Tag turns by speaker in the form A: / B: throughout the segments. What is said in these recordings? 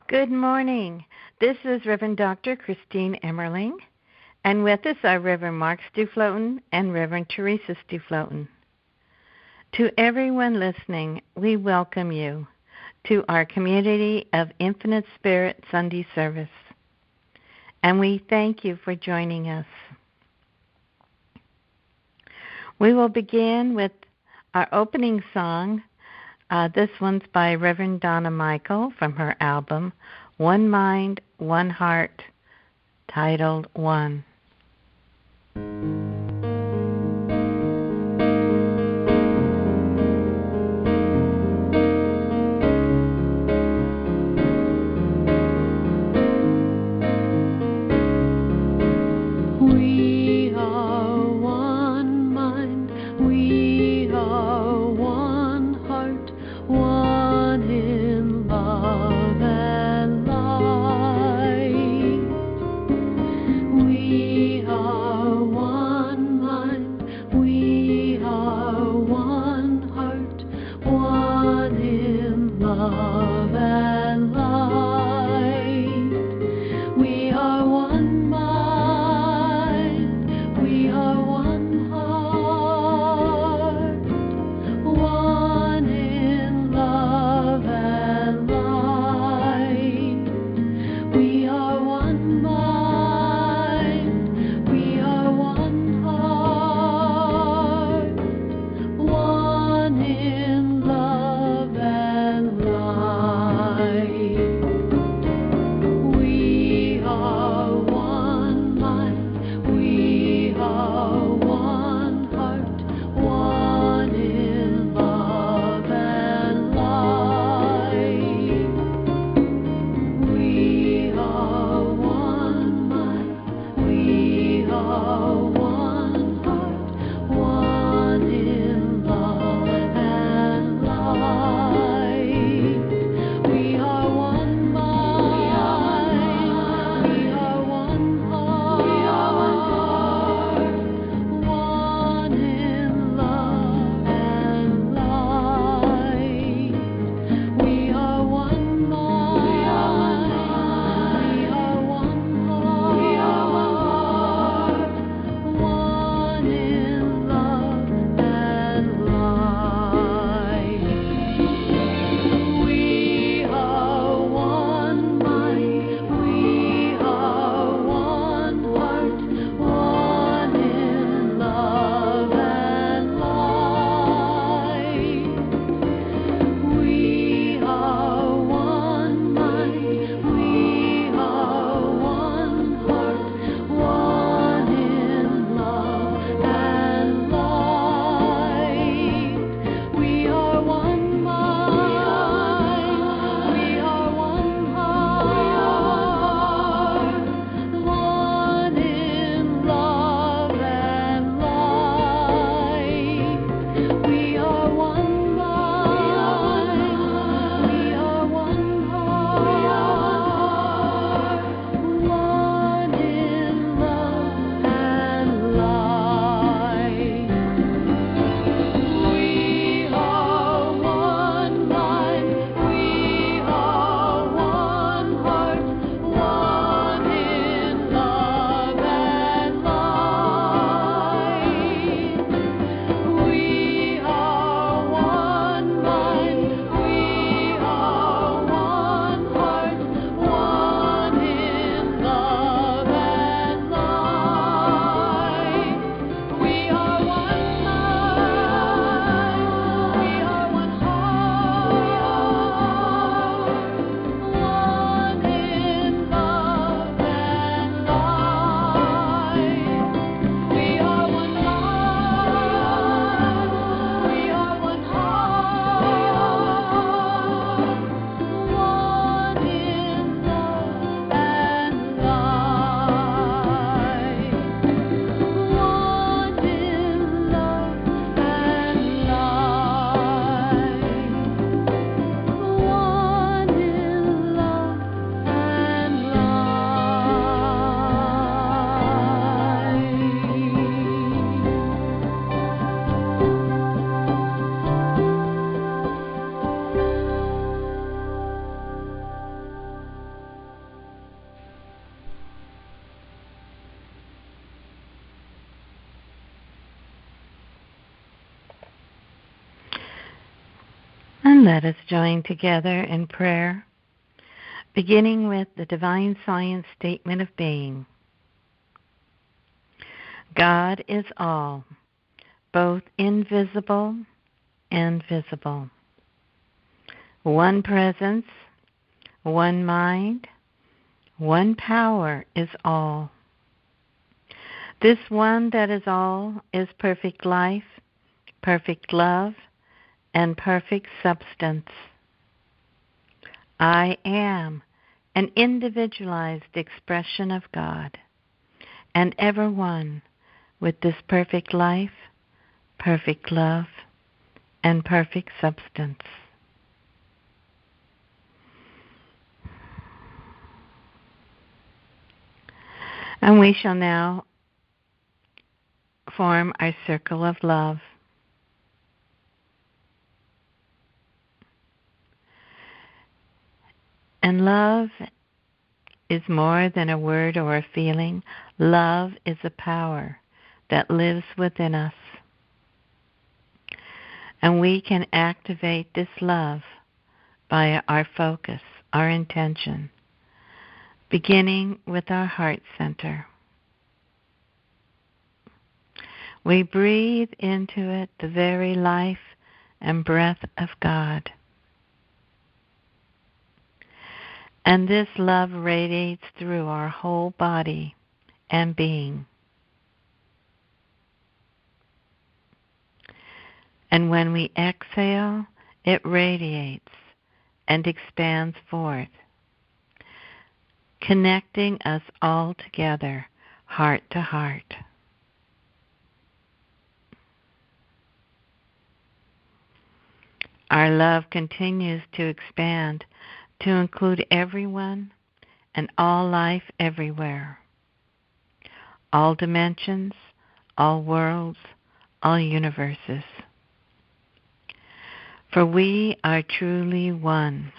A: Good morning. This is Reverend Dr. Christine Emmerling, and with us are Reverend Mark Stuefloten and Reverend Teresa Stuefloten. To everyone listening, we welcome you to our Community of Infinite Spirit Sunday service, and we thank you for joining us. We will begin with our opening song. This one's by Reverend Donna Michael from her album, One Mind, One Heart, titled One.
B: We are one.
A: And let us join together in prayer, beginning with the Divine Science Statement of Being. God is all, both invisible and visible. One presence, one mind, one power is all. This one that is all is perfect life, perfect love, and perfect substance. I am an individualized expression of God, and ever one with this perfect life, perfect love, and perfect substance. And we shall now form our circle of love. And love is more than a word or a feeling. Love is a power that lives within us. And we can activate this love by our focus, our intention, beginning with our heart center. We breathe into it the very life and breath of God. And this love radiates through our whole body and being. And when we exhale, it radiates and expands forth, connecting us all together, heart to heart. Our love continues to expand to include everyone and all life everywhere, all dimensions, all worlds, all universes. For we are truly one.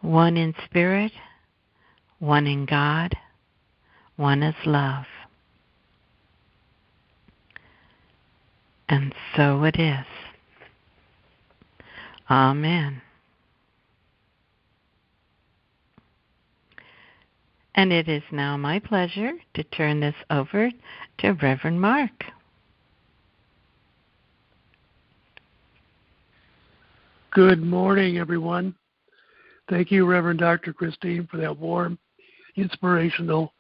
A: One in spirit, one in God, one as love. And so it is. Amen. And it is now my pleasure to turn this over to Reverend Mark.
B: Good morning, everyone. Thank you, Reverend Dr. Christine, for that warm, inspirational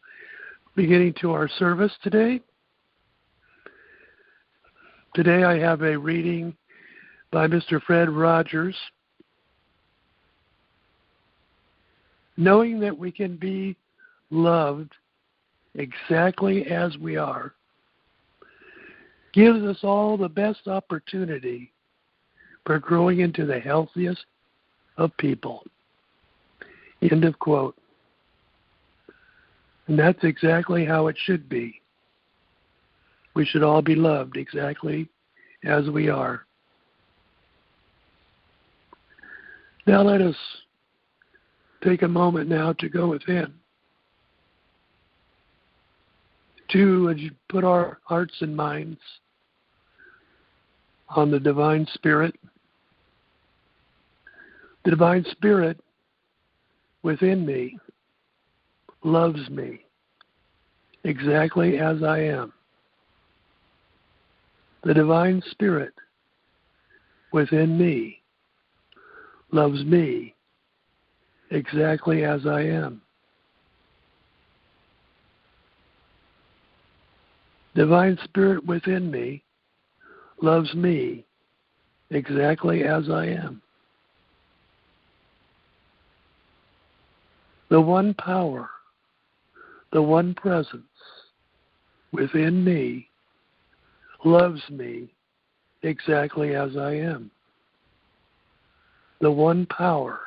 B: beginning to our service today. Today I have a reading by Mr. Fred Rogers. Knowing that we can be loved exactly as we are gives us all the best opportunity for growing into the healthiest of people. End of quote. And that's exactly how it should be. We should all be loved exactly as we are. Now let us take a moment now to go within, to put our hearts and minds on the Divine Spirit. The Divine Spirit within me loves me exactly as I am. The Divine Spirit within me loves me exactly as I am. Divine Spirit within me loves me exactly as I am. The one power, the one presence within me loves me exactly as I am. The one power,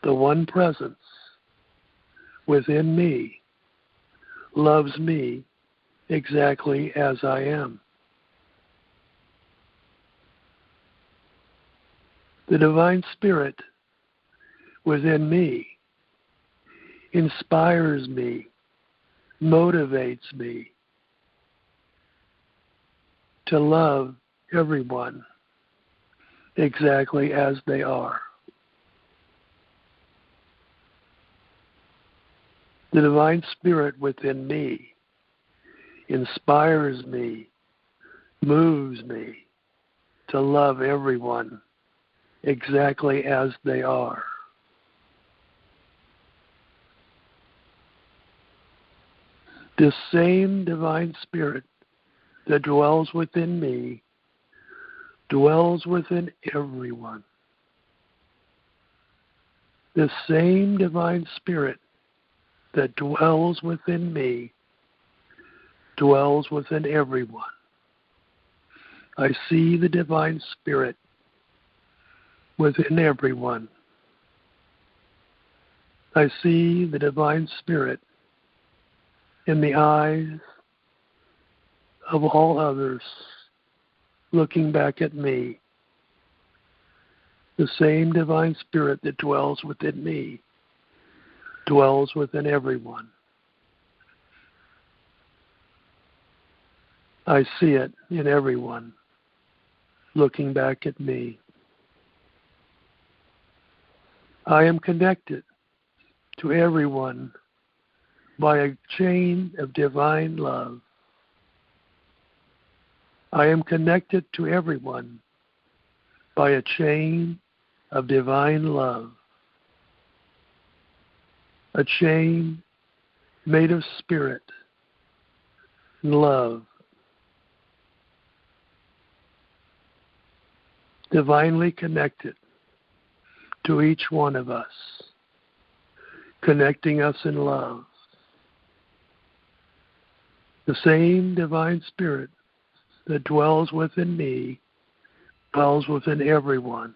B: the one presence within me loves me exactly as I am. The Divine Spirit within me inspires me, motivates me to love everyone exactly as they are. The divine spirit within me inspires me, moves me to love everyone exactly as they are. This same divine spirit that dwells within me dwells within everyone. This same divine spirit that dwells within me dwells within everyone. I see the divine spirit within everyone. I see the divine spirit in the eyes of all others looking back at me. The same divine spirit that dwells within me dwells within everyone. I see it in everyone looking back at me. I am connected to everyone by a chain of divine love. I am connected to everyone by a chain of divine love. A chain made of spirit and love. Divinely connected to each one of us, connecting us in love. The same divine spirit that dwells within me dwells within everyone.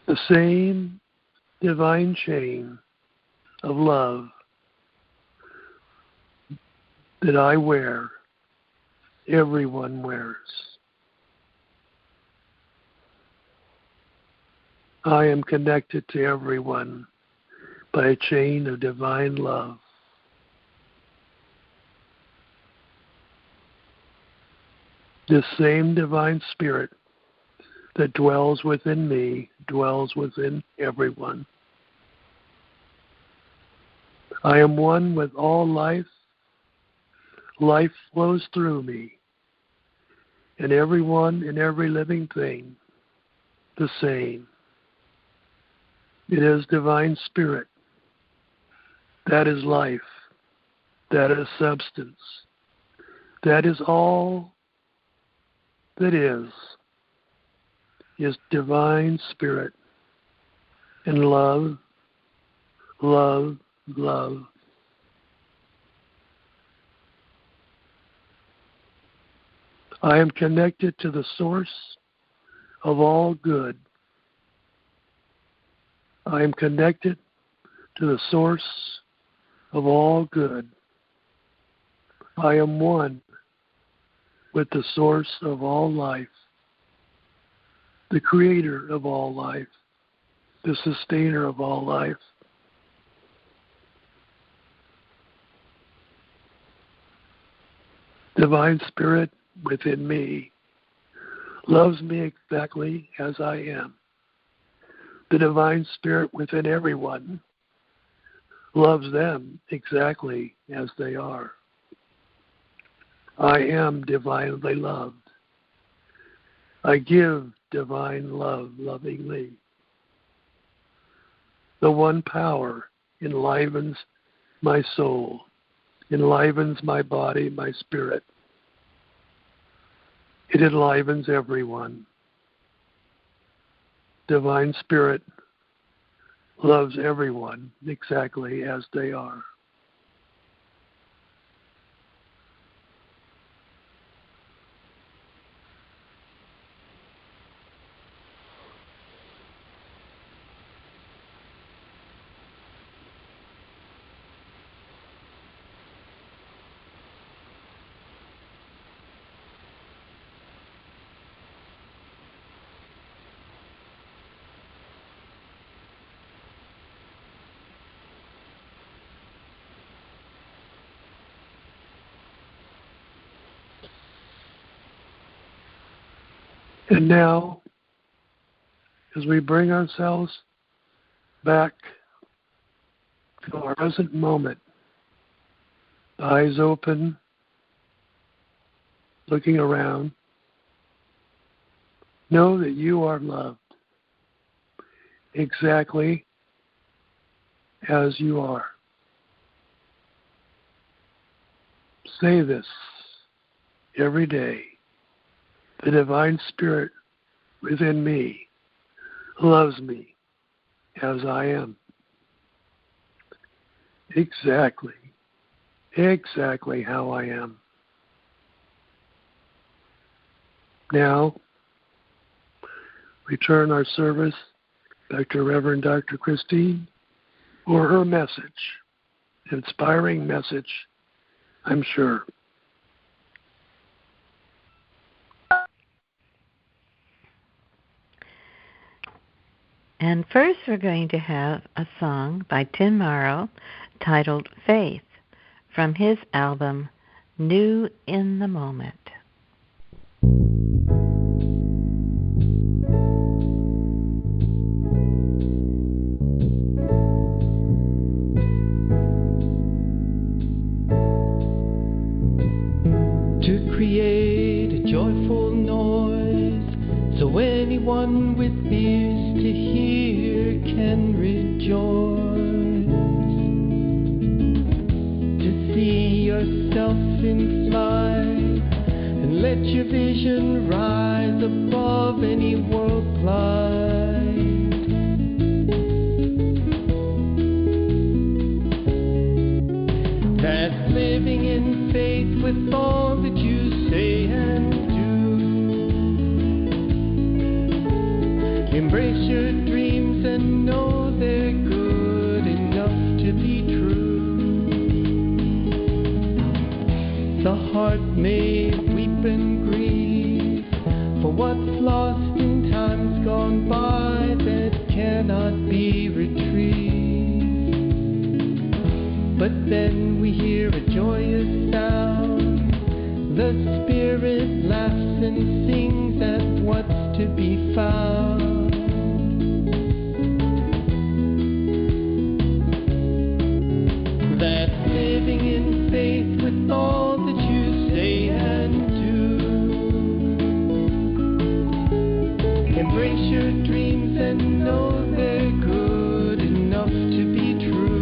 B: The same divine chain of love that I wear, everyone wears. I am connected to everyone by a chain of divine love. This same divine spirit that dwells within me dwells within everyone. I am one with all life. Life flows through me, and everyone and every living thing the same. It is divine spirit. That is life. That is substance. That is all that is divine spirit and love, love, love. I am connected to the source of all good. I am connected to the source of all good. I am one with the source of all life, the creator of all life, the sustainer of all life. Divine Spirit within me loves me exactly as I am. The Divine Spirit within everyone loves them exactly as they are. I am divinely loved. I give divine love lovingly. The one power enlivens my soul, enlivens my body, my spirit. It enlivens everyone. Divine Spirit loves everyone exactly as they are. And now, as we bring ourselves back to our present moment, eyes open, looking around, know that you are loved exactly as you are. Say this every day. The divine spirit within me loves me as I am. Exactly how I am. Now, we turn our service back to Reverend Dr. Christine for her message. Inspiring message, I'm sure.
A: And first we're going to have a song by Tim Morrow titled Faith from his album New in the Moment.
C: To create a joyful noise, so anyone with ears to hear can rejoice. To see yourself in flight, and let your vision rise above any world plight. That's living in faith with all that you say and do. Embrace your dreams and know they're good enough to be true. The heart may weep and grieve for what's lost in times gone by that cannot be retrieved. But then we hear a joyous sound. The Spirit laughs and sings at what's to be found. That's living in faith with all that you say and do. Embrace your dreams and know they're good enough to be true.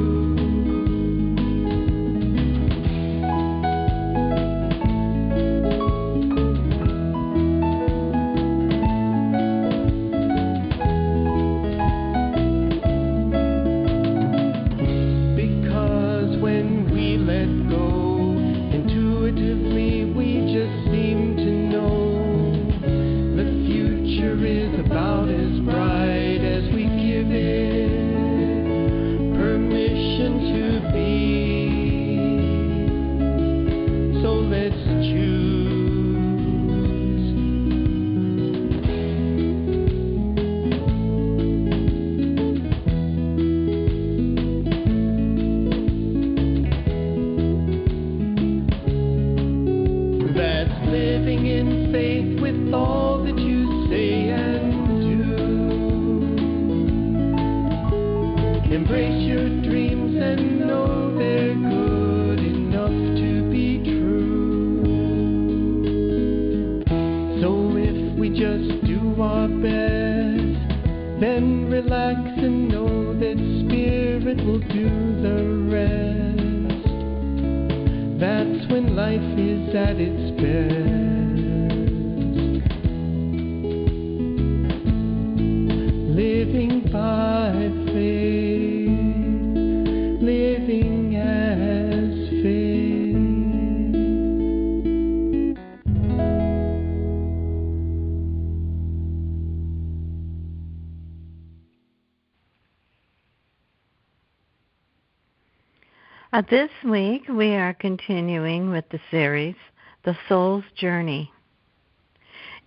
A: This week we are continuing with the series, The Soul's Journey,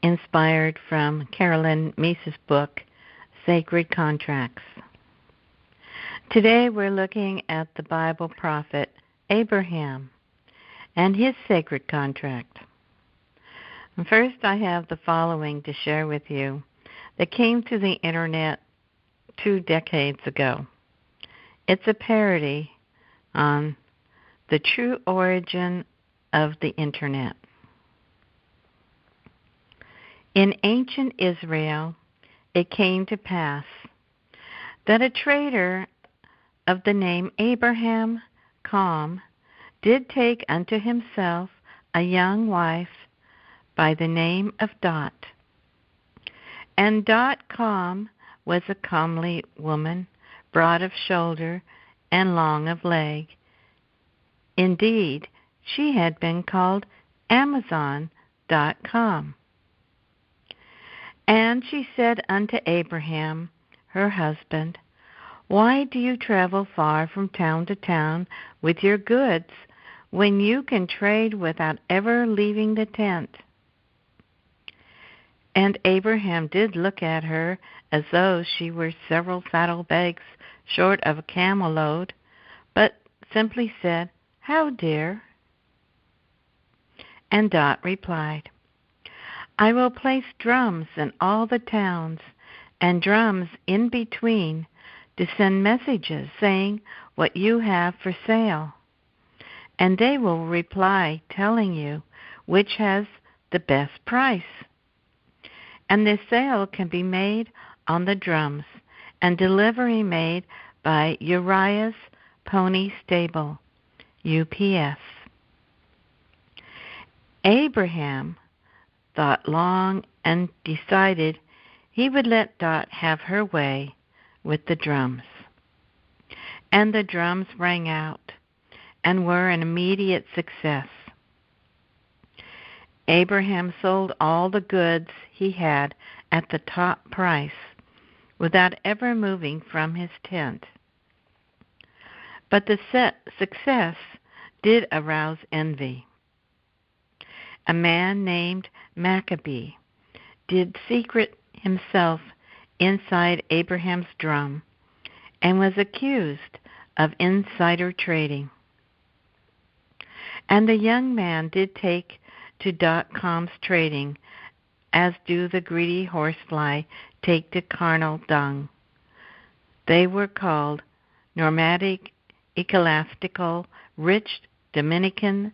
A: inspired from Carolyn Meese's book, Sacred Contracts. Today we're looking at the Bible prophet Abraham and his sacred contract. First, I have the following to share with you that came to the internet 2 decades ago. It's a parody on the true origin of the internet. In ancient Israel, it came to pass that a trader of the name Abraham did take unto himself a young wife by the name of Dot. And Dot was a comely woman, broad of shoulder and long of leg. Indeed, she had been called Amazon.com. And she said unto Abraham, her husband, Why do you travel far from town to town with your goods, when you can trade without ever leaving the tent? And Abraham did look at her as though she were several saddlebags short of a camel load, but simply said, How, dear? And Dot replied, I will place drums in all the towns, and drums in between, to send messages saying what you have for sale. And they will reply telling you which has the best price. And the sale can be made on the drums, and delivery made by Uriah's Pony Stable, UPS. Abraham thought long and decided he would let Dot have her way with the drums. And the drums rang out and were an immediate success. Abraham sold all the goods he had at the top price without ever moving from his tent. But the success did arouse envy. A man named Maccabee did secret himself inside Abraham's drum and was accused of insider trading. And the young man did take to .com's trading, as do the greedy horsefly take to carnal dung. They were called Nomadic Ecclesiastical Rich Dominican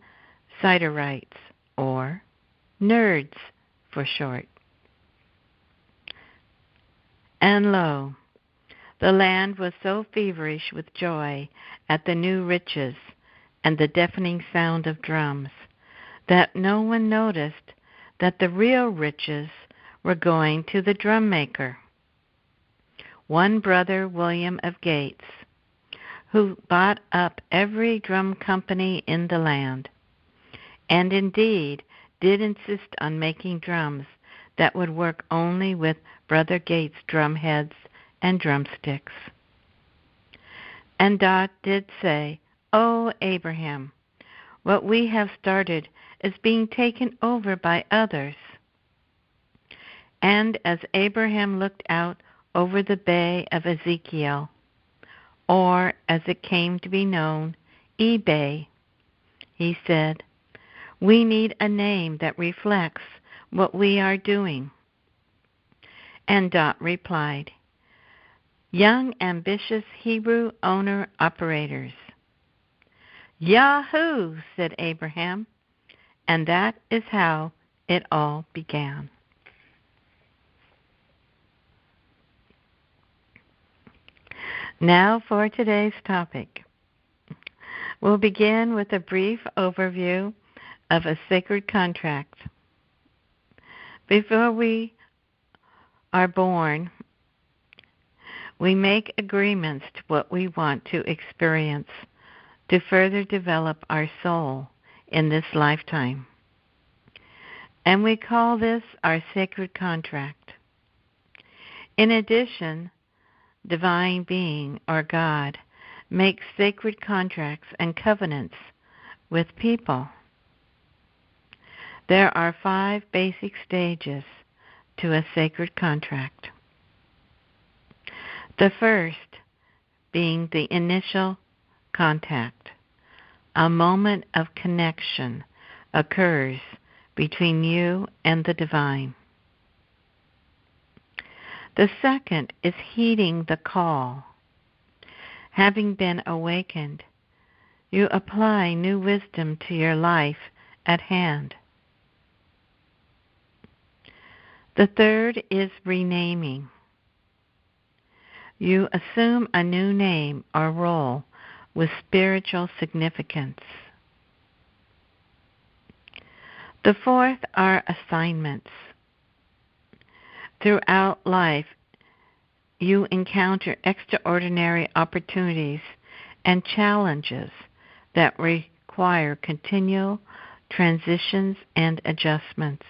A: Siderites, or nerds for short. And lo, the land was so feverish with joy at the new riches and the deafening sound of drums that no one noticed that the real riches were going to the drum maker. One brother, William of Gates, who bought up every drum company in the land, and indeed did insist on making drums that would work only with Brother Gates' drum heads and drumsticks. And Dot did say, O Abraham, what we have started is being taken over by others. And as Abraham looked out over the bay of Ezekiel, or as it came to be known, eBay, he said, we need a name that reflects what we are doing. And Dot replied, Young Ambitious Hebrew Owner-Operators. Yahoo, said Abraham, and that is how it all began. Now for today's topic. We'll begin with a brief overview of a sacred contract. Before we are born, we make agreements to what we want to experience to further develop our soul in this lifetime. And we call this our sacred contract. In addition, Divine Being, or God, makes sacred contracts and covenants with people. There are 5 basic stages to a sacred contract. The first being the initial contact. A moment of connection occurs between you and the divine. The second is heeding the call. Having been awakened, you apply new wisdom to your life at hand. The third is renaming. You assume a new name or role with spiritual significance. The fourth are assignments. Throughout life, you encounter extraordinary opportunities and challenges that require continual transitions and adjustments.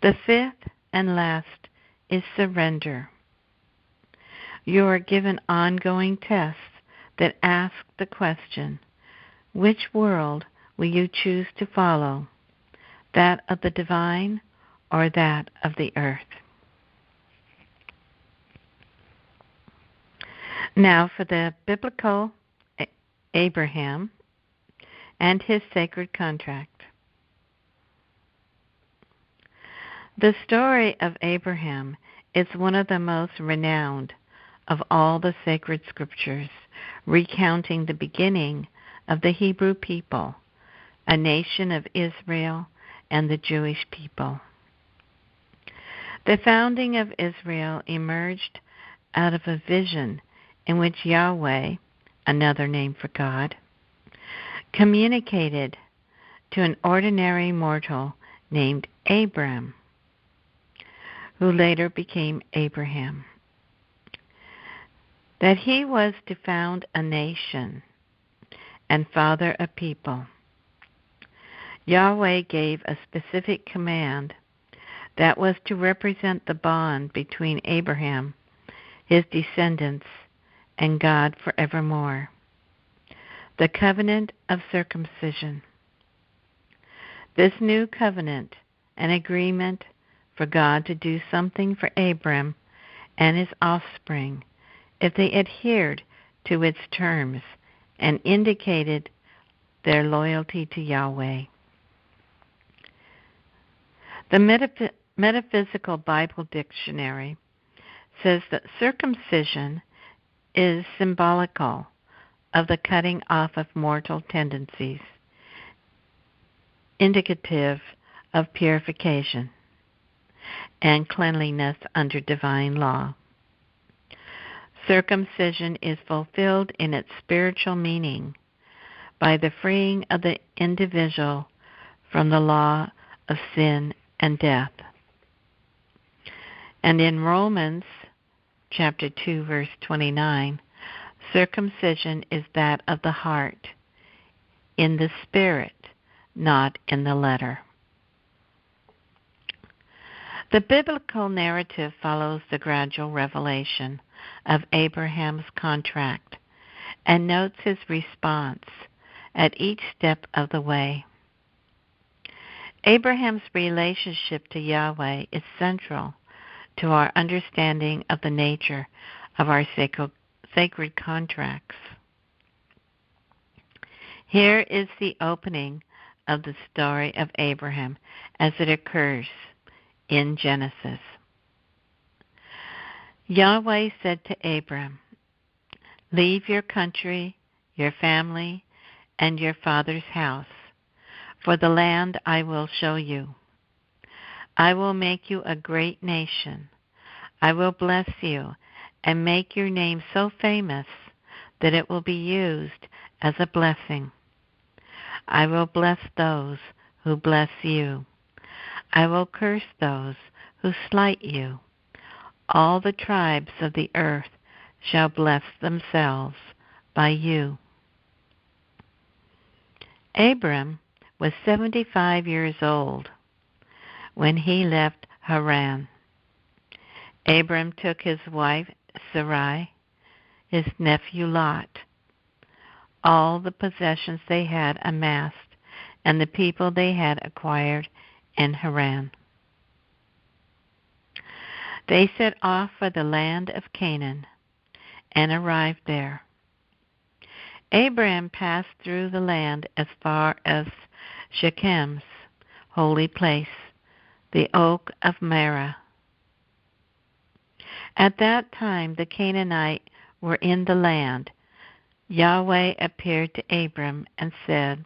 A: The fifth and last is surrender. You are given ongoing tests that ask the question, which world will you choose to follow, that of the divine or that of the earth? Now for the biblical Abraham and his sacred contract. The story of Abraham is one of the most renowned of all the sacred scriptures, recounting the beginning of the Hebrew people, a nation of Israel, and the Jewish people. The founding of Israel emerged out of a vision in which Yahweh, another name for God, communicated to an ordinary mortal named Abram, who later became Abraham, that he was to found a nation and father a people. Yahweh gave a specific command that was to represent the bond between Abraham, his descendants, and God forevermore, the covenant of circumcision. This new covenant, an agreement for God to do something for Abram and his offspring if they adhered to its terms and indicated their loyalty to Yahweh. The Metaphysical Bible Dictionary says that circumcision is symbolical of the cutting off of mortal tendencies, indicative of purification and cleanliness under divine law. Circumcision is fulfilled in its spiritual meaning by the freeing of the individual from the law of sin and death. And in Romans chapter 2, verse 29, circumcision is that of the heart, in the spirit, not in the letter. The biblical narrative follows the gradual revelation of Abraham's contract and notes his response at each step of the way. Abraham's relationship to Yahweh is central to our understanding of the nature of our sacred contracts. Here is the opening of the story of Abraham as it occurs in Genesis. Yahweh said to Abram, "Leave your country, your family, and your father's house, for the land I will show you. I will make you a great nation. I will bless you and make your name so famous that it will be used as a blessing. I will bless those who bless you. I will curse those who slight you. All the tribes of the earth shall bless themselves by you." Abram was 75 years old when he left Haran. Abram took his wife Sarai, his nephew Lot, all the possessions they had amassed, and the people they had acquired in Haran. They set off for the land of Canaan and arrived there. Abram passed through the land as far as Shechem's holy place, the oak of Moreh. At that time the Canaanites were in the land. Yahweh appeared to Abram and said,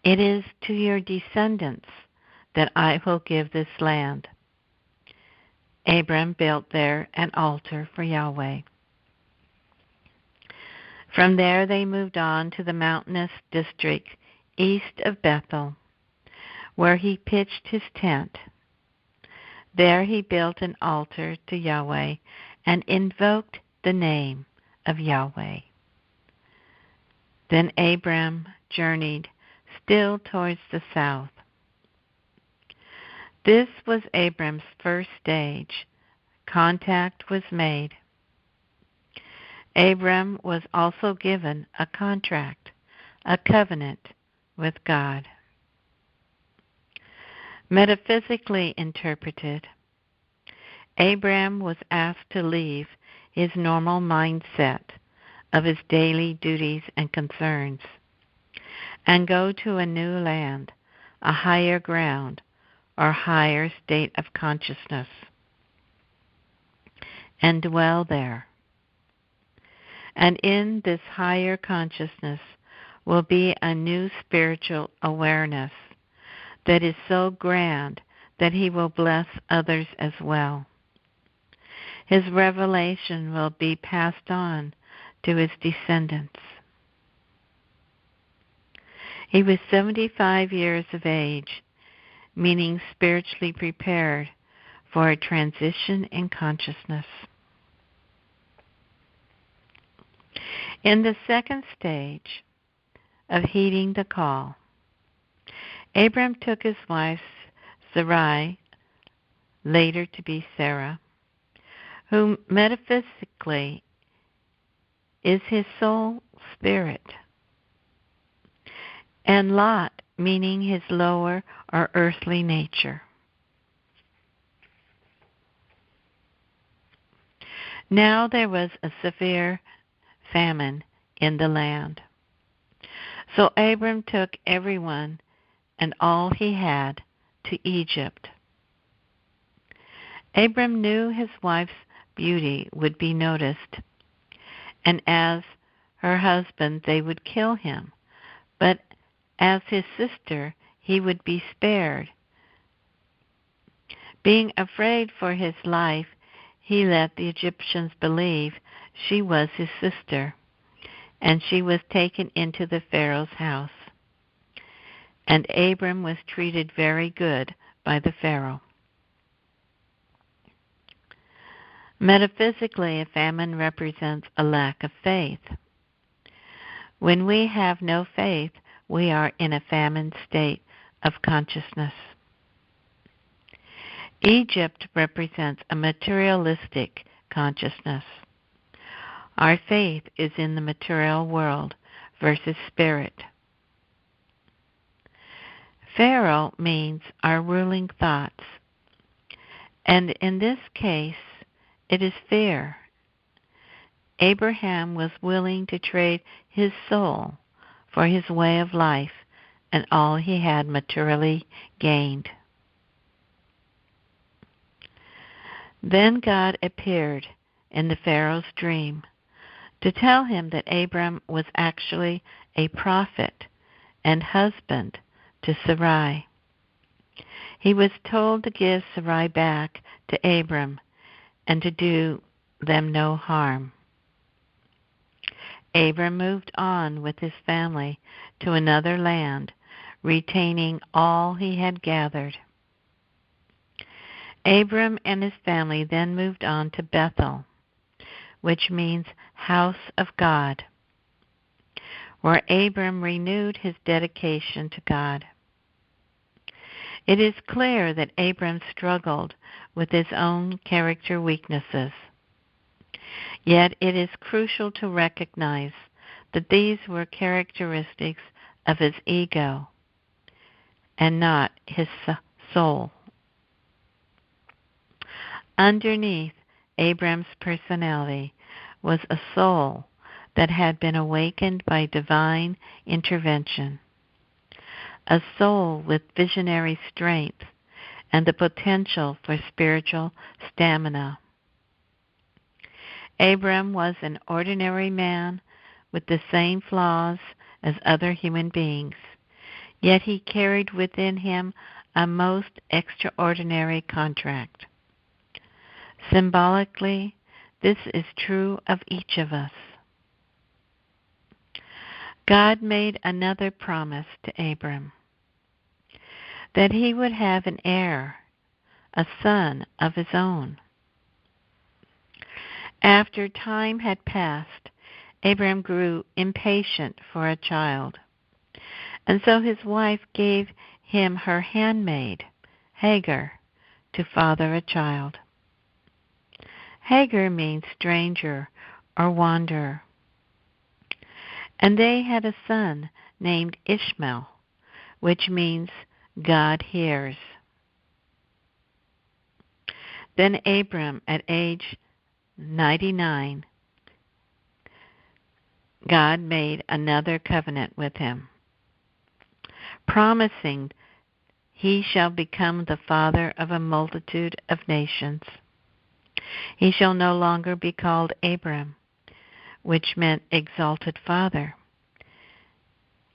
A: "It is to your descendants that I will give this land." Abram built there an altar for Yahweh. From there they moved on to the mountainous district east of Bethel, where he pitched his tent. There he built an altar to Yahweh and invoked the name of Yahweh. Then Abram journeyed still towards the south. This was Abram's first stage. Contact was made. Abram was also given a contract, a covenant with God. Metaphysically interpreted, Abram was asked to leave his normal mindset of his daily duties and concerns and go to a new land, a higher ground, or higher state of consciousness, and dwell there. And in this higher consciousness will be a new spiritual awareness that is so grand that he will bless others as well. His revelation will be passed on to his descendants. He was 75 years of age, meaning spiritually prepared for a transition in consciousness. In the second stage of heeding the call, Abram took his wife Sarai, later to be Sarah, who metaphysically is his soul spirit, and Lot, meaning his lower or earthly nature. Now there was a severe famine in the land. So Abram took everyone and all he had to Egypt. Abram knew his wife's beauty would be noticed, and as her husband they would kill him, but as his sister he would be spared. Being afraid for his life, he let the Egyptians believe she was his sister, and she was taken into the Pharaoh's house. And Abram was treated very good by the Pharaoh. Metaphysically, a famine represents a lack of faith. When we have no faith, we are in a famine state of consciousness. Egypt represents a materialistic consciousness. Our faith is in the material world versus spirit. Pharaoh means our ruling thoughts, and in this case, it is fear. Abraham was willing to trade his soul for his way of life and all he had materially gained. Then God appeared in the Pharaoh's dream to tell him that Abram was actually a prophet and husband to Sarai. He was told to give Sarai back to Abram and to do them no harm. Abram moved on with his family to another land, retaining all he had gathered. Abram and his family then moved on to Bethel, which means house of God, where Abram renewed his dedication to God. It is clear that Abram struggled with his own character weaknesses. Yet it is crucial to recognize that these were characteristics of his ego and not his soul. Underneath Abram's personality was a soul that had been awakened by divine intervention. a soul with visionary strength and the potential for spiritual stamina. Abram was an ordinary man with the same flaws as other human beings, yet he carried within him a most extraordinary contract. Symbolically, this is true of each of us. God made another promise to Abram, that he would have an heir, a son of his own. After time had passed, Abram grew impatient for a child, and so his wife gave him her handmaid, Hagar, to father a child. Hagar means stranger or wanderer. And they had a son named Ishmael, which means God hears. Then Abram, at age 99, God made another covenant with him, promising he shall become the father of a multitude of nations. He shall no longer be called Abram, which meant exalted father.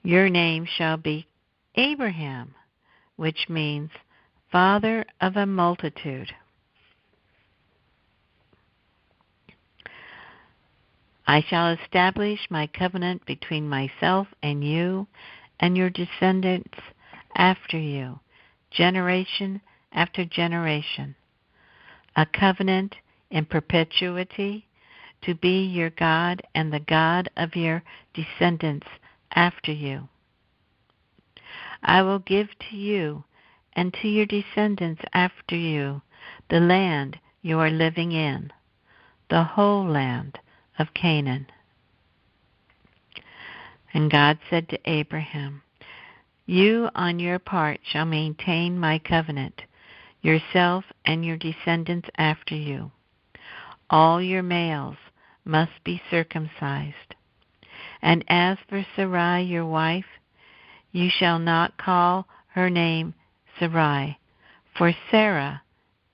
A: Your name shall be Abraham, which means father of a multitude. I shall establish my covenant between myself and you and your descendants after you, generation after generation, a covenant in perpetuity to be your God and the God of your descendants after you. I will give to you and to your descendants after you the land you are living in, the whole land of Canaan. And God said to Abraham, you on your part shall maintain my covenant, yourself and your descendants after you. All your males must be circumcised. And as for Sarai your wife, you shall not call her name Sarai, for Sarah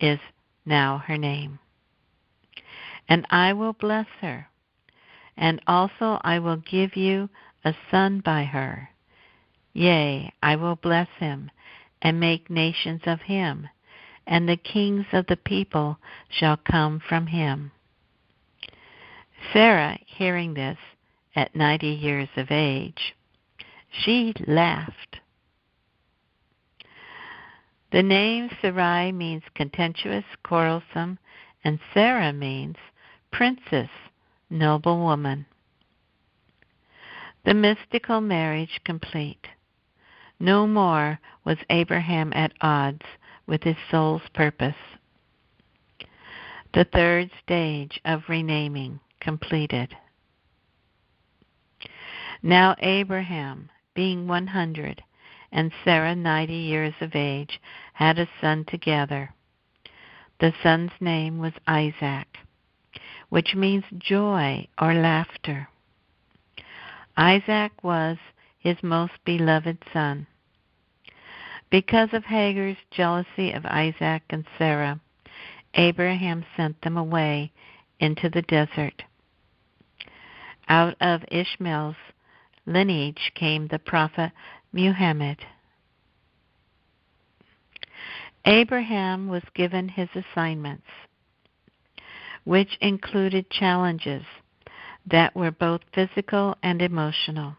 A: is now her name. And I will bless her, and also I will give you a son by her. Yea, I will bless him, and make nations of him, and the kings of the people shall come from him. Sarah, hearing this, at 90 years of age, she laughed. The name Sarai means contentious, quarrelsome, and Sarah means princess, noble woman. The mystical marriage complete. No more was Abraham at odds with his soul's purpose. The third stage of renaming completed. Now Abraham, being 100, and Sarah 90 years of age, had a son together. The son's name was Isaac, which means joy or laughter. Isaac was his most beloved son. Because of Hagar's jealousy of Isaac and Sarah, Abraham sent them away into the desert. Out of Ishmael's lineage came the prophet Muhammad. Abraham was given his assignments, which included challenges that were both physical and emotional.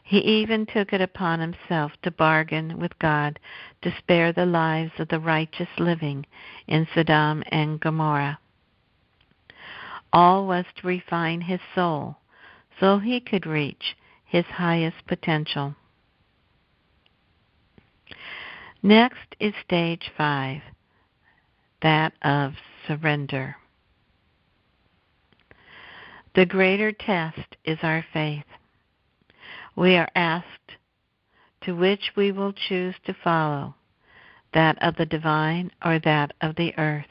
A: He even took it upon himself to bargain with God to spare the lives of the righteous living in Sodom and Gomorrah. All was to refine his soul so he could reach his highest potential. Next is stage 5, that of surrender. The greater test is our faith. We are asked to which we will choose to follow, that of the divine or that of the earth.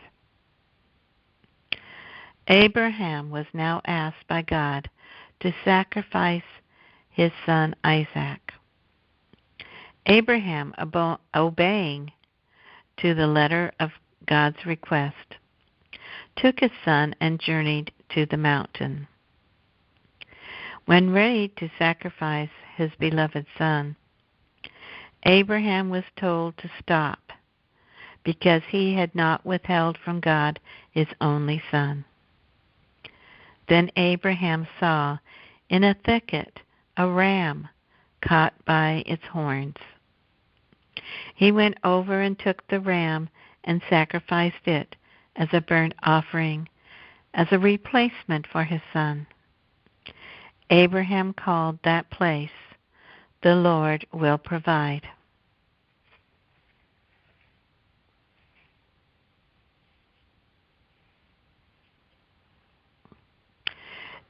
A: Abraham was now asked by God to sacrifice his son Isaac. Abraham, obeying to the letter of God's request, took his son and journeyed to the mountain. When ready to sacrifice his beloved son, Abraham was told to stop because he had not withheld from God his only son. Then Abraham saw in a thicket a ram caught by its horns. He went over and took the ram and sacrificed it as a burnt offering, as a replacement for his son. Abraham called that place, "The Lord will provide."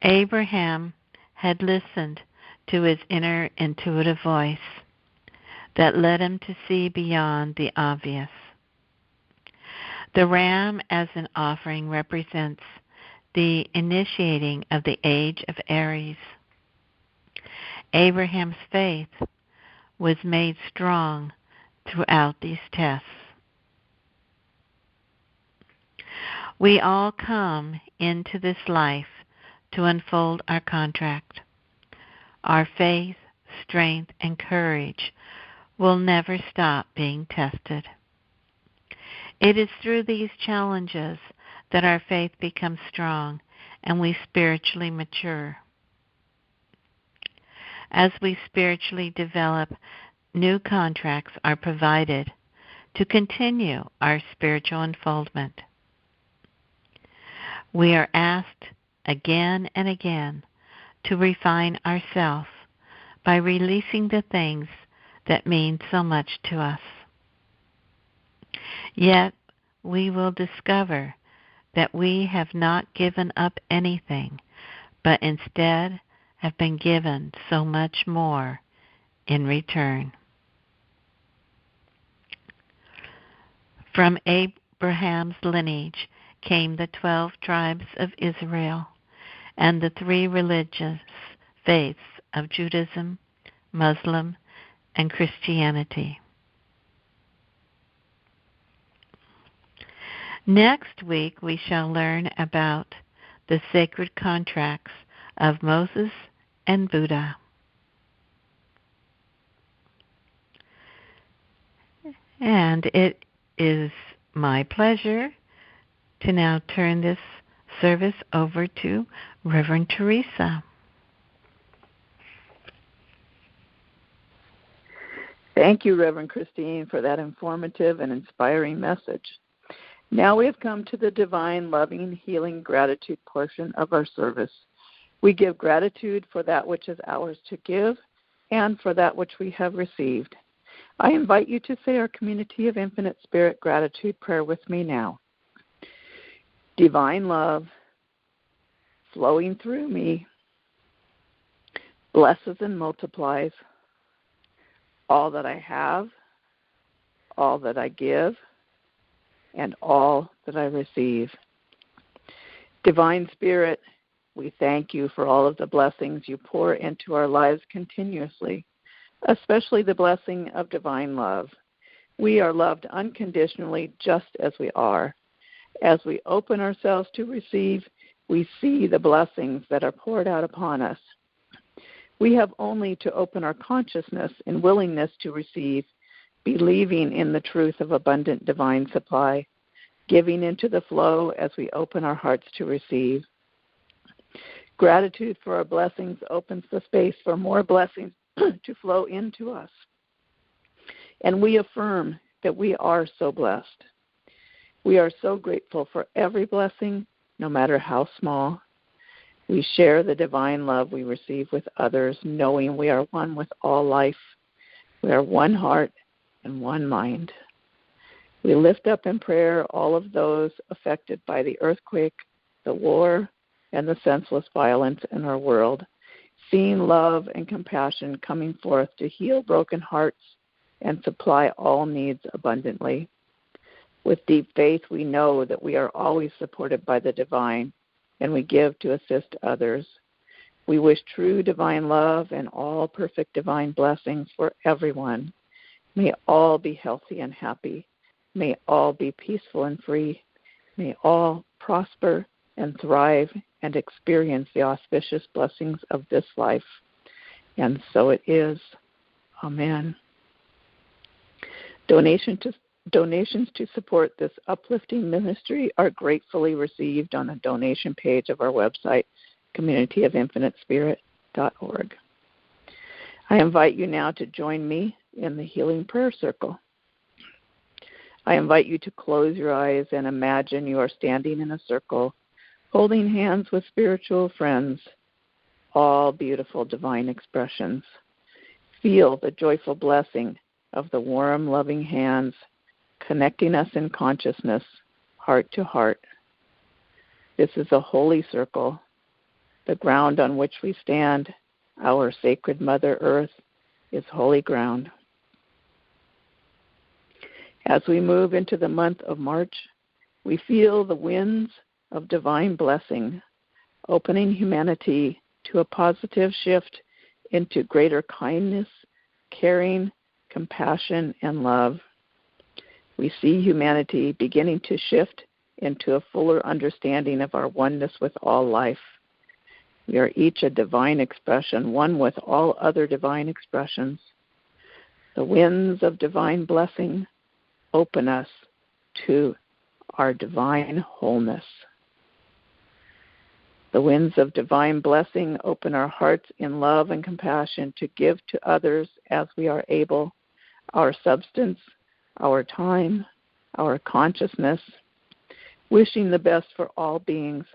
A: Abraham had listened to his inner intuitive voice that led him to see beyond the obvious. The ram as an offering represents the initiating of the age of Aries. Abraham's faith was made strong throughout these tests. We all come into this life to unfold our contract. Our faith, strength, and courage will never stop being tested. It is through these challenges that our faith becomes strong and we spiritually mature. As we spiritually develop, new contracts are provided to continue our spiritual unfoldment. We are asked again and again to refine ourselves by releasing the things that mean so much to us. Yet we will discover that we have not given up anything, but instead have been given so much more in return. From Abraham's lineage came the 12 tribes of Israel and the 3 religious faiths of Judaism, Muslim, and Christianity. Next week we shall learn about the sacred contracts of Moses and Buddha. And it is my pleasure to now turn this service over to Reverend Teresa.
D: Thank you, Reverend Christine, for that informative and inspiring message. Now we have come to the divine, loving, healing gratitude portion of our service. We give gratitude for that which is ours to give and for that which we have received. I invite you to say our Community of Infinite Spirit gratitude prayer with me now. Divine love flowing through me blesses and multiplies all that I have, all that I give, and all that I receive. Divine Spirit, we thank you for all of the blessings you pour into our lives continuously, especially the blessing of divine love. We are loved unconditionally just as we are. As we open ourselves to receive, we see the blessings that are poured out upon us. We have only to open our consciousness in willingness to receive, believing in the truth of abundant divine supply, giving into the flow as we open our hearts to receive. Gratitude for our blessings opens the space for more blessings to flow into us. And we affirm that we are so blessed. We are so grateful for every blessing, no matter how small. We share the divine love we receive with others, knowing we are one with all life. We are one heart and one mind. We lift up in prayer all of those affected by the earthquake, the war, and the senseless violence in our world, seeing love and compassion coming forth to heal broken hearts and supply all needs abundantly. With deep faith, we know that we are always supported by the divine, and we give to assist others. We wish true divine love and all perfect divine blessings for everyone. May all be healthy and happy. May all be peaceful and free. May all prosper and thrive and experience the auspicious blessings of this life. And so it is. Amen. Donations to support this uplifting ministry are gratefully received on the donation page of our website, communityofinfinitespirit.org. I invite you now to join me in the healing prayer circle. I invite you to close your eyes and imagine you are standing in a circle, holding hands with spiritual friends, all beautiful divine expressions. Feel the joyful blessing of the warm, loving hands connecting us in consciousness, heart to heart. This is a holy circle, the ground on which we stand. Our sacred Mother Earth is holy ground. As we move into the month of March, we feel the winds of divine blessing, opening humanity to a positive shift into greater kindness, caring, compassion, and love. We see humanity beginning to shift into a fuller understanding of our oneness with all life. We are each a divine expression, one with all other divine expressions. The winds of divine blessing open us to our divine wholeness. The winds of divine blessing open our hearts in love and compassion to give to others as we are able, our substance, our time, our consciousness, wishing the best for all beings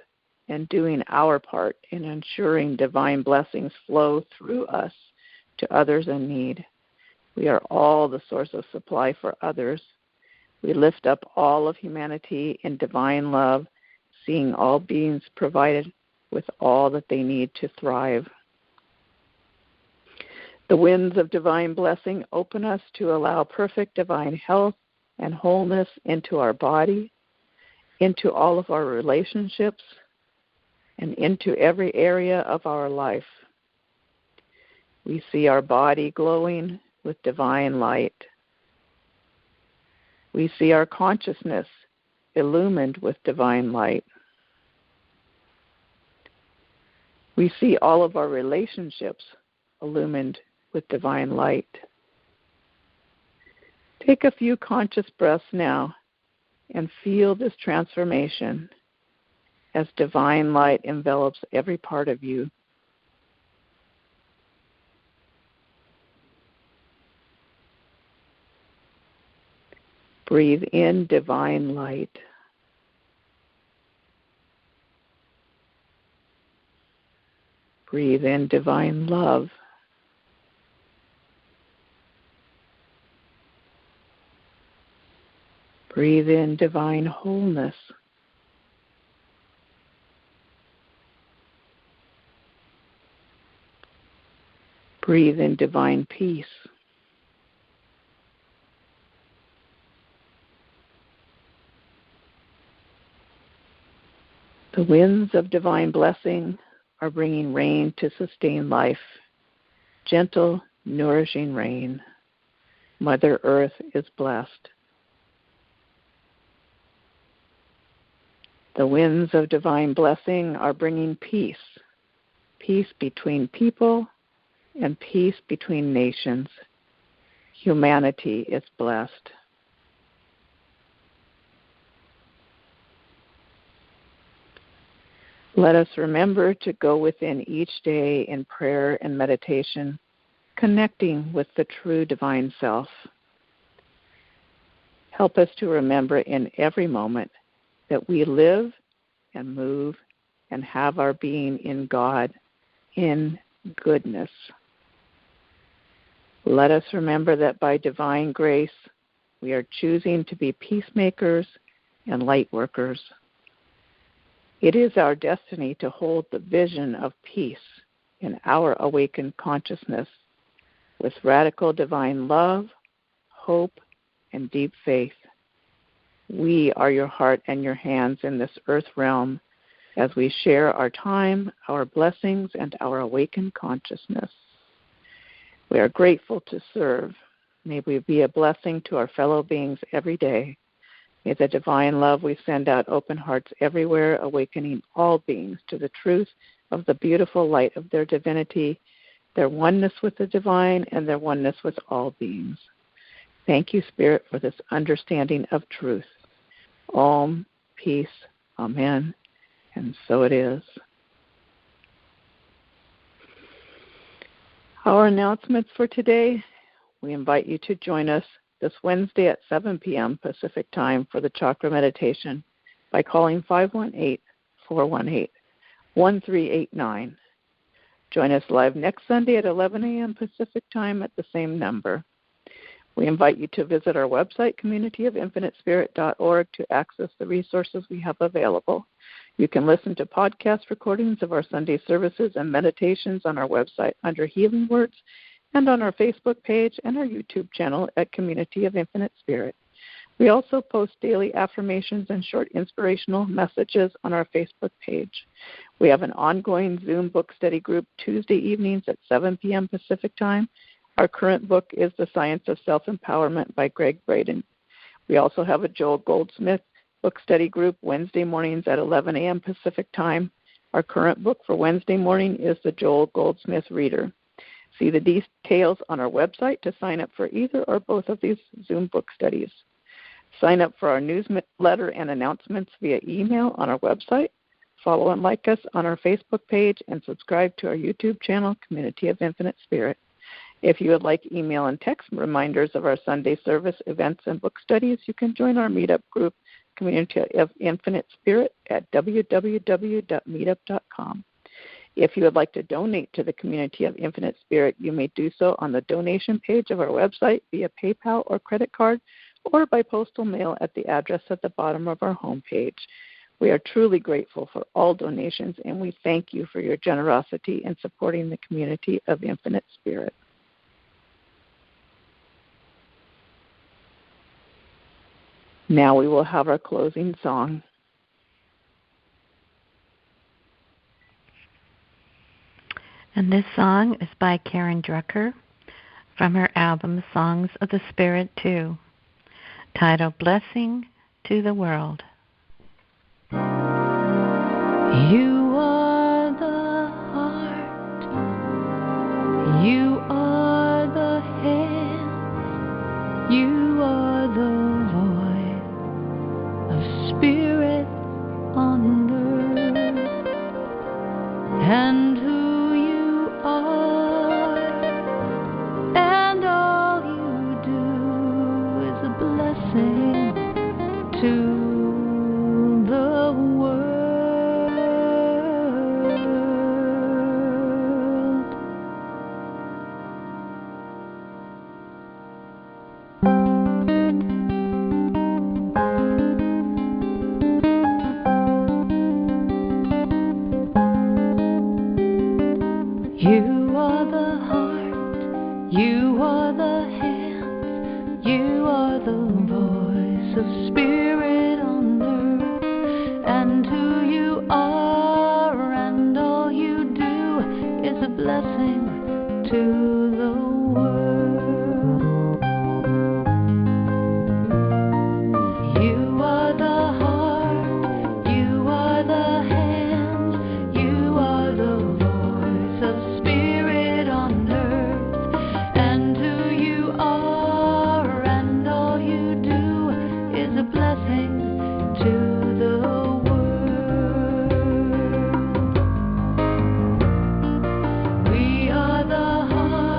D: and doing our part in ensuring divine blessings flow through us to others in need. We are all the source of supply for others. We lift up all of humanity in divine love, seeing all beings provided with all that they need to thrive. The winds of divine blessing open us to allow perfect divine health and wholeness into our body, into all of our relationships, and into every area of our life. We see our body glowing with divine light. We see our consciousness illumined with divine light. We see all of our relationships illumined with divine light. Take a few conscious breaths now and feel this transformation as divine light envelops every part of you. Breathe in divine light. Breathe in divine love. Breathe in divine wholeness. Breathe in divine peace. The winds of divine blessing are bringing rain to sustain life. Gentle, nourishing rain. Mother Earth is blessed. The winds of divine blessing are bringing peace. Peace between people and peace between nations. Humanity is blessed. Let us remember to go within each day in prayer and meditation, connecting with the true divine self. Help us to remember in every moment that we live and move and have our being in God, in goodness. Let us remember that by divine grace, we are choosing to be peacemakers and light workers. It is our destiny to hold the vision of peace in our awakened consciousness with radical divine love, hope, and deep faith. We are your heart and your hands in this earth realm as we share our time, our blessings, and our awakened consciousness. We are grateful to serve. May we be a blessing to our fellow beings every day. May the divine love we send out open hearts everywhere, awakening all beings to the truth of the beautiful light of their divinity, their oneness with the divine, and their oneness with all beings. Thank you, Spirit, for this understanding of truth. Om, peace, amen, and so it is. Our announcements for today: we invite you to join us this Wednesday at 7 p.m. Pacific Time for the Chakra Meditation by calling 518-418-1389. Join us live next Sunday at 11 a.m. Pacific Time at the same number. We invite you to visit our website, communityofinfinitespirit.org, to access the resources we have available. You can listen to podcast recordings of our Sunday services and meditations on our website under Healing Words, and on our Facebook page and our YouTube channel at Community of Infinite Spirit. We also post daily affirmations and short inspirational messages on our Facebook page. We have an ongoing Zoom book study group Tuesday evenings at 7 p.m. Pacific Time. Our current book is The Science of Self-Empowerment by Greg Braden. We also have a Joel Goldsmith book study group Wednesday mornings at 11 a.m. Pacific Time. Our current book for Wednesday morning is the Joel Goldsmith Reader. See the details on our website to sign up for either or both of these Zoom book studies. Sign up for our newsletter and announcements via email on our website. Follow and like us on our Facebook page, and subscribe to our YouTube channel, Community of Infinite Spirit. If you would like email and text reminders of our Sunday service events and book studies, you can join our meetup group, Community of Infinite Spirit, at www.meetup.com. If you would like to donate to the Community of Infinite Spirit, you may do so on the donation page of our website via PayPal or credit card, or by postal mail at the address at the bottom of our homepage. We are truly grateful for all donations, and we thank you for your generosity in supporting the Community of Infinite Spirit. Now we will have our closing song.
A: And this song is by Karen Drucker from her album Songs of the Spirit 2, titled Blessing to the World.
C: You are the heart, you are the hands, you are the voice of spirit on earth, and who you are, and all you do is a blessing to the world. You are the heart, you are the hands, you are the voice of spirit on earth, and who you are and all you do is a blessing to the world. You are the heart, you are the hands, you are the voice of spirit on earth, and who you are and all you do is a blessing to the world. We are the heart.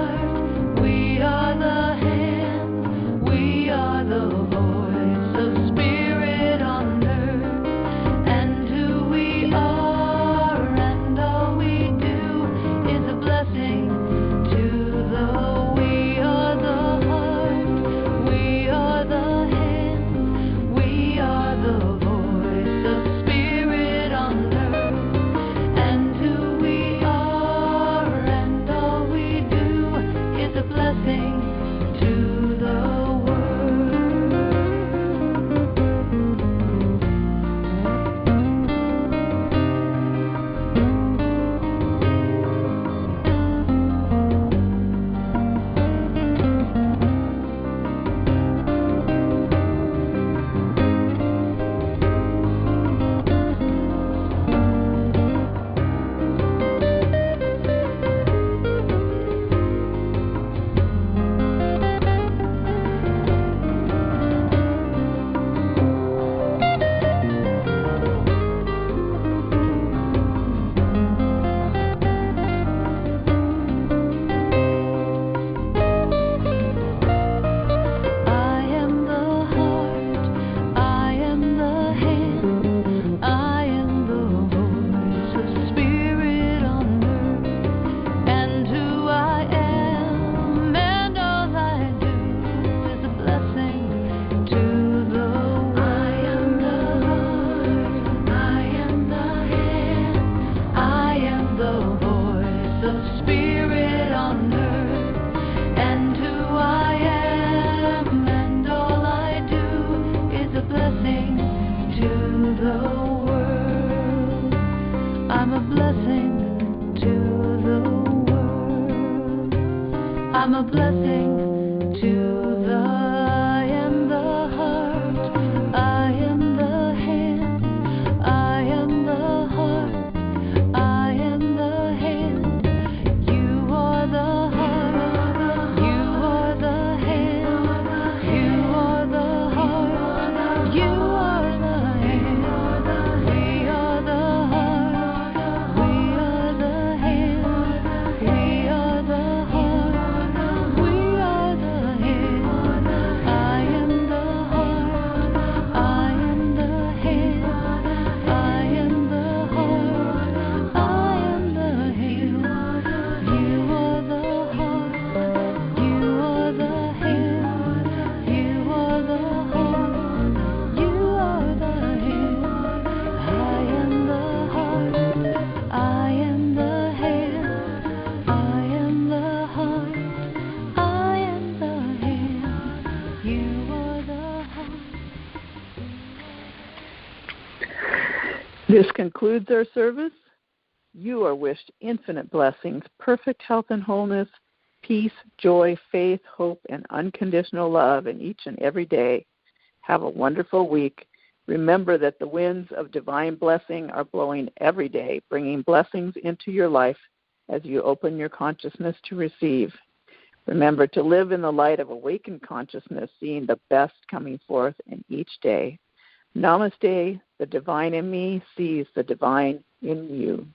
C: world. I'm a blessing to the world. I'm a blessing to the I am the heart, I am the hand, I am the heart, I am the hand. You are the heart, you are the hand, you are the heart, you are the hand. We are the heart, we are the hand, we are the heart, we are the hand. I am the heart, I am the hand, I am the heart, I am the hand. You are the heart, you are the hand, you are the heart, you are the hand. I am the heart, I am the hand, I am the heart, I am the hand. You are the heart.
D: This concludes our service. You are wished infinite blessings, perfect health and wholeness, peace, joy, faith, hope, and unconditional love in each and every day. Have a wonderful week. Remember that the winds of divine blessing are blowing every day, bringing blessings into your life as you open your consciousness to receive. Remember to live in the light of awakened consciousness, seeing the best coming forth in each day. Namaste. The divine in me sees the divine in you.